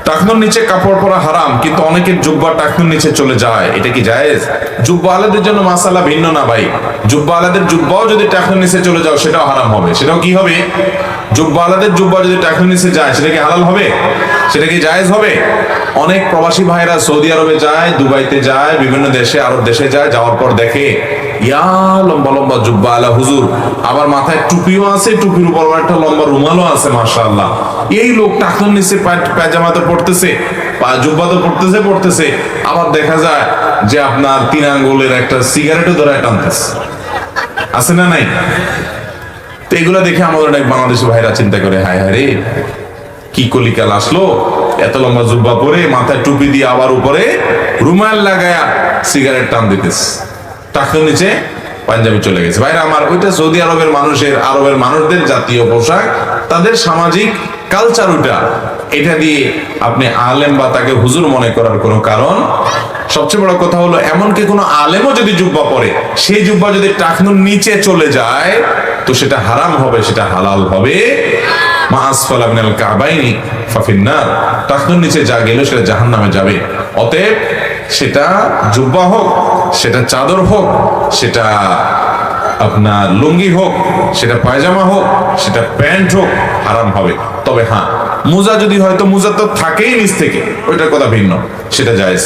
টাকনুর নিচে কাপড় পরা হারাম, কিন্তু অনেকের জুব্বা টাকনুর নিচে চলে যায়, এটা কি জায়েজ? জুব্বা আলাদের জন্য মাসালা ভিন্ন না ভাই। জুব্বা আলাদের জুব্বাও যদি টাকনুর নিচে চলে যাও সেটাও হারাম হবে। সেটাও কি হবে? জুব্বা আলাদের জুব্বা যদি টাকনুর নিচে যায় সেটা কি হালাল হবে? সেটা কি জায়েজ হবে? অনেক প্রবাসী ভাইরা সৌদি আরবে যায়, দুবাইতে যায়, বিভিন্ন দেশে, আরব দেশে যায়, যাওয়ার পর দেখে ইয়া লম্বা লম্বা জুব্বা আলা হুজুর, আবার মাথায় টুপিও আছে, টুপির উপর একটা লম্বা রুমালও আছে, মাশাআল্লাহ। এই লোক টাকনুর নিচে পায়জামা তো পড়তেছে, জুব্বা তো পড়তেছে, আবার দেখা যায় যে আপনার 3 আঙ্গুলের একটা সিগারেটও ধরে টানতেছে, আছে না নাই? তো এগুলা দেখে আমাদের অনেক বাংলাদেশি ভাইরা চিন্তা করে, হায় হায় রে, কি কলিকাল আসলো, এত লম্বা জুব্বা পরে মাথায় টুপি দিয়ে আবার উপরে রুমাল লাগায়া সিগারেট টান দিতেছে, টাকনুর নিচে পাঞ্জাবি চলে গেছে। ভাইরা আমার, ওইটা সৌদি আরবের মানুষের, আরবের মানুষদের জাতীয় পোশাক, তাদের সামাজিক কালচার ওইটা। এটা দিয়ে আপনি আলেম বা তাকে হুজুর মনে করার কোনো কারণ। সবচেয়ে বড় কথা হলো, এমনকি কোনো আলেমও যদি জুব্বা পরে, সেই জুব্বা যদি টাকনুর নিচে চলে যায় তো সেটা হারাম হবে, সেটা হালাল হবে। মা আসফালা মিনাল কাবাইনি ফাফিন্নার, টাকনুর নিচে যা গেল সেটা জাহান্নামে যাবে। অতএব সেটা জুব্বা হোক, সেটা চাদর হোক, সেটা আপনার লুঙ্গি হোক, সেটা পায়জামা হোক, সেটা প্যান্ট হোক, হারাম হবে। তবে হ্যাঁ, মোজা যদি হয়, তো মোজা তো থাকেই নিচ থেকে, ওইটার কথা ভিন্ন, সেটা জায়েজ।